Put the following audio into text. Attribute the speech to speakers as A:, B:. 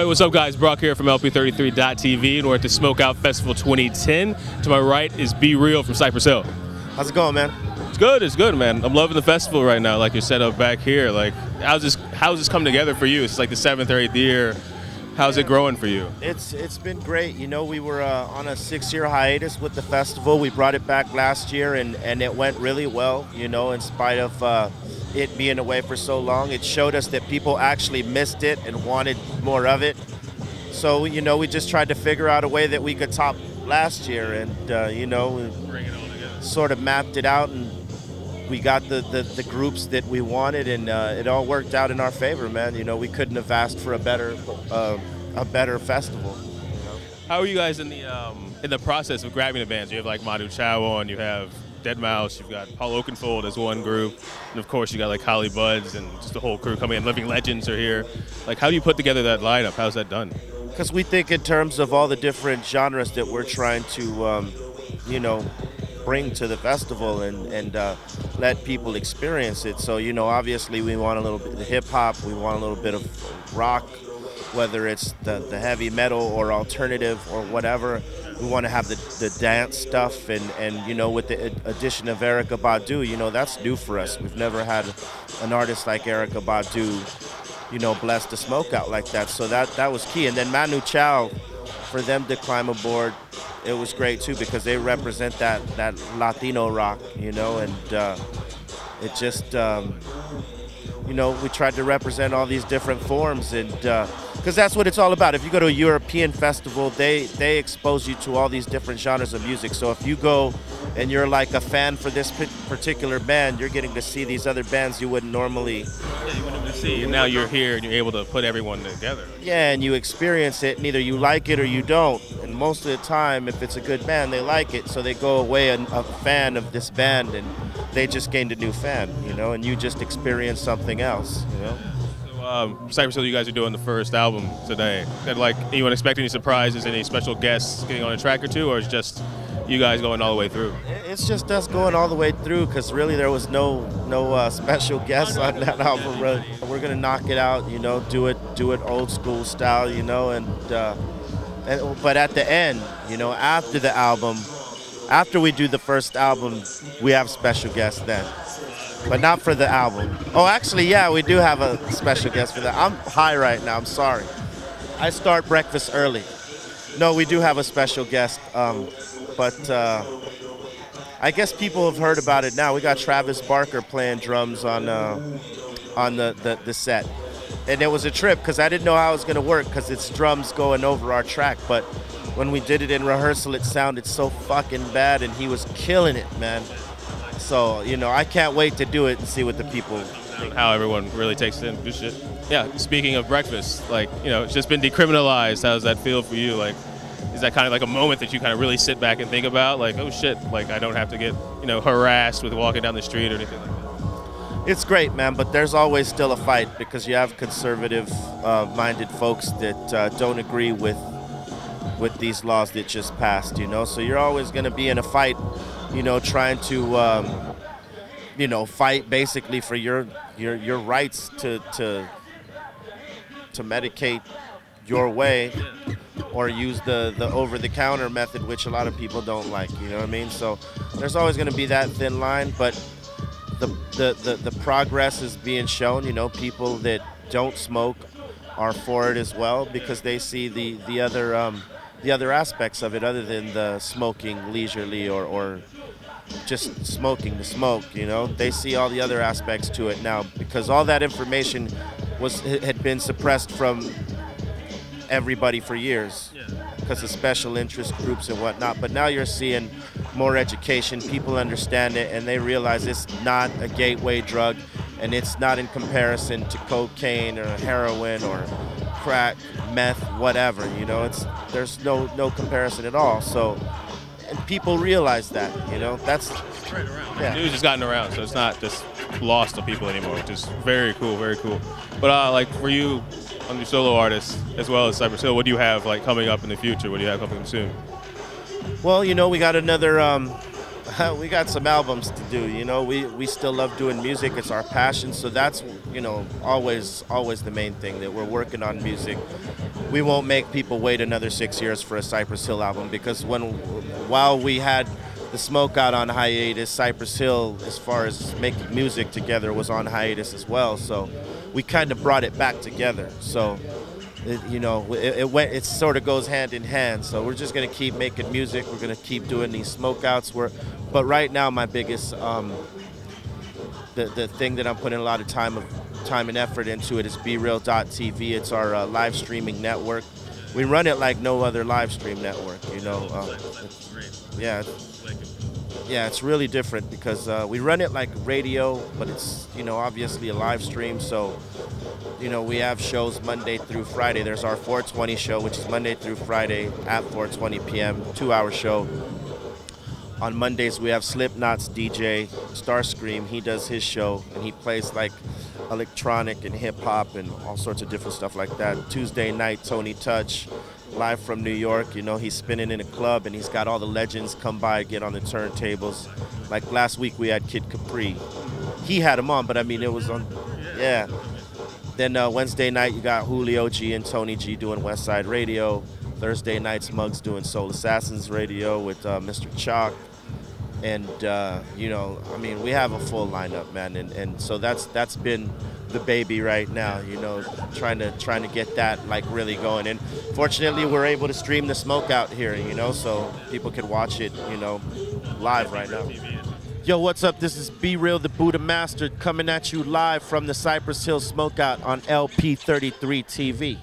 A: what's up, guys? Brock here from LP33.TV, and we're at the Smokeout Festival 2010. To my right is Be Real from Cypress Hill.
B: How's it going, man?
A: It's good, man. I'm loving the festival right now, like your setup back here. Like, how's this come together for you? It's like the 7th or 8th year. How's it growing for you?
B: It's been great. You know, we were on a 6-year hiatus with the festival. We brought it back last year, and it went really well, you know, in spite of it being away for so long. It showed us that people actually missed it and wanted more of it. So, you know, we just tried to figure out a way that we could top last year, and, you know,
A: Bring it all together.
B: Sort of mapped it out, and we got the groups that we wanted, and it all worked out in our favor, man. You know, we couldn't have asked for a better festival. You know?
A: How are you guys in the process of grabbing the bands? You have like Manu Chao on, you have Deadmau5, you've got Paul Oakenfold as one group, and of course you got like Holly Buds and just the whole crew coming in. Living Legends are here. Like, how do you put together that lineup? How's that done?
B: Because we think in terms of all the different genres that we're trying to, you know, bring to the festival and let people experience it. So, you know, obviously we want a little bit of hip-hop, we want a little bit of rock, whether it's the heavy metal or alternative or whatever. We want to have the dance stuff, and you know, with the addition of Erykah Badu, you know, that's new for us. We've never had an artist like Erykah Badu, you know, bless the Smokeout like that. So that was key. And then Manu Chao, for them to climb aboard, it was great too, because they represent that Latino rock, you know, and it just, you know, we tried to represent all these different forms, and because that's what it's all about. If you go to a European festival, they expose you to all these different genres of music. So if you go and you're like a fan for this particular band, you're getting to see these other bands you wouldn't normally.
A: Yeah, you wouldn't see, and now you're here and you're able to put everyone together.
B: Yeah, and you experience it, and either you like it or you don't. And most of the time, if it's a good band, they like it, so they go away a fan of this band, and they just gained a new fan, you know, and you just experience something else, you know.
A: Cypress Hill, you guys are doing the first album today. And like, anyone expect any surprises, any special guests getting on a track or two, or is just you guys going all the way through?
B: It's just us going all the way through, because really there was no special guests on that album. Really. We're gonna knock it out, you know, do it old school style, you know, and but at the end, you know, after the album, after we do the first album, we have special guests then. But not for the album. Oh, actually, yeah, we do have a special guest for that. I'm high right now, I'm sorry. I start breakfast early. No, we do have a special guest, but I guess people have heard about it now. We got Travis Barker playing drums on the set. And it was a trip, because I didn't know how it was going to work, because it's drums going over our track. But when we did it in rehearsal, it sounded so fucking bad, and he was killing it, man. So, you know, I can't wait to do it and see what the people think.
A: How everyone really takes it in. Good shit. Yeah, speaking of breakfast, like, you know, it's just been decriminalized. How does that feel for you? Like, is that kind of like a moment that you kind of really sit back and think about? Like, oh shit, like I don't have to get, you know, harassed with walking down the street or anything like that?
B: It's great, man, but there's always still a fight, because you have conservative-minded folks that don't agree with these laws that just passed, you know? So you're always going to be in a fight, you know, trying to, you know, fight basically for your rights to medicate your way, or use the over-the-counter method, which a lot of people don't like, you know what I mean? So there's always going to be that thin line, but the progress is being shown. You know, people that don't smoke are for it as well, because they see the other aspects of it, other than the smoking leisurely or just smoking to smoke, you know. They see all the other aspects to it now, because all that information had been suppressed from everybody for years, because of special interest groups and whatnot. But now you're seeing more education, people understand it, and they realize it's not a gateway drug, and it's not in comparison to cocaine or heroin or crack, meth, whatever, you know. There's no comparison at all. So, and people realize that, you know. That's
A: right around.
B: Yeah.
A: News has gotten around, so it's not just lost to people anymore, which is very cool, very cool. But like for you, on your solo artists as well as Cypress Hill, what do you have like coming up in the future? What do you have coming soon?
B: Well, you know, we got another, we got some albums to do, you know. We still love doing music. It's our passion. So that's, you know, always the main thing, that we're working on music. we won't make people wait another 6 years for a Cypress Hill album, because while we had the Smokeout on hiatus, Cypress Hill, as far as making music together, was on hiatus as well. So we kind of brought it back together. So it sort of goes hand in hand. So we're just gonna keep making music. We're gonna keep doing these Smokeouts. But right now, my biggest the thing that I'm putting a lot of time and effort into it is BeReal.tv. It's our live streaming network. We run it like no other live stream network. Yeah, it's really different because we run it like radio, but it's obviously a live stream. So we have shows Monday through Friday. There's our 420 show, which is Monday through Friday at 4:20 p.m. 2-hour show. On Mondays, we have Slipknot's DJ, Starscream. He does his show, and he plays like electronic and hip-hop and all sorts of different stuff like that. Tuesday night, Tony Touch, live from New York. He's spinning in a club, and he's got all the legends come by, get on the turntables. Like last week, we had Kid Capri. He had him on, but I mean, it was on, yeah. Then Wednesday night, you got Julio G and Tony G doing West Side Radio. Thursday nights, Muggs doing Soul Assassins Radio with Mr. Chalk. And we have a full lineup, man, and so that's been the baby right now, trying to get that like really going. And fortunately, we're able to stream the Smokeout here, so people can watch it, live right now. Yo, what's up? This is Be Real, the Buddha Master, coming at you live from the Cypress Hill Smokeout on LP33 TV.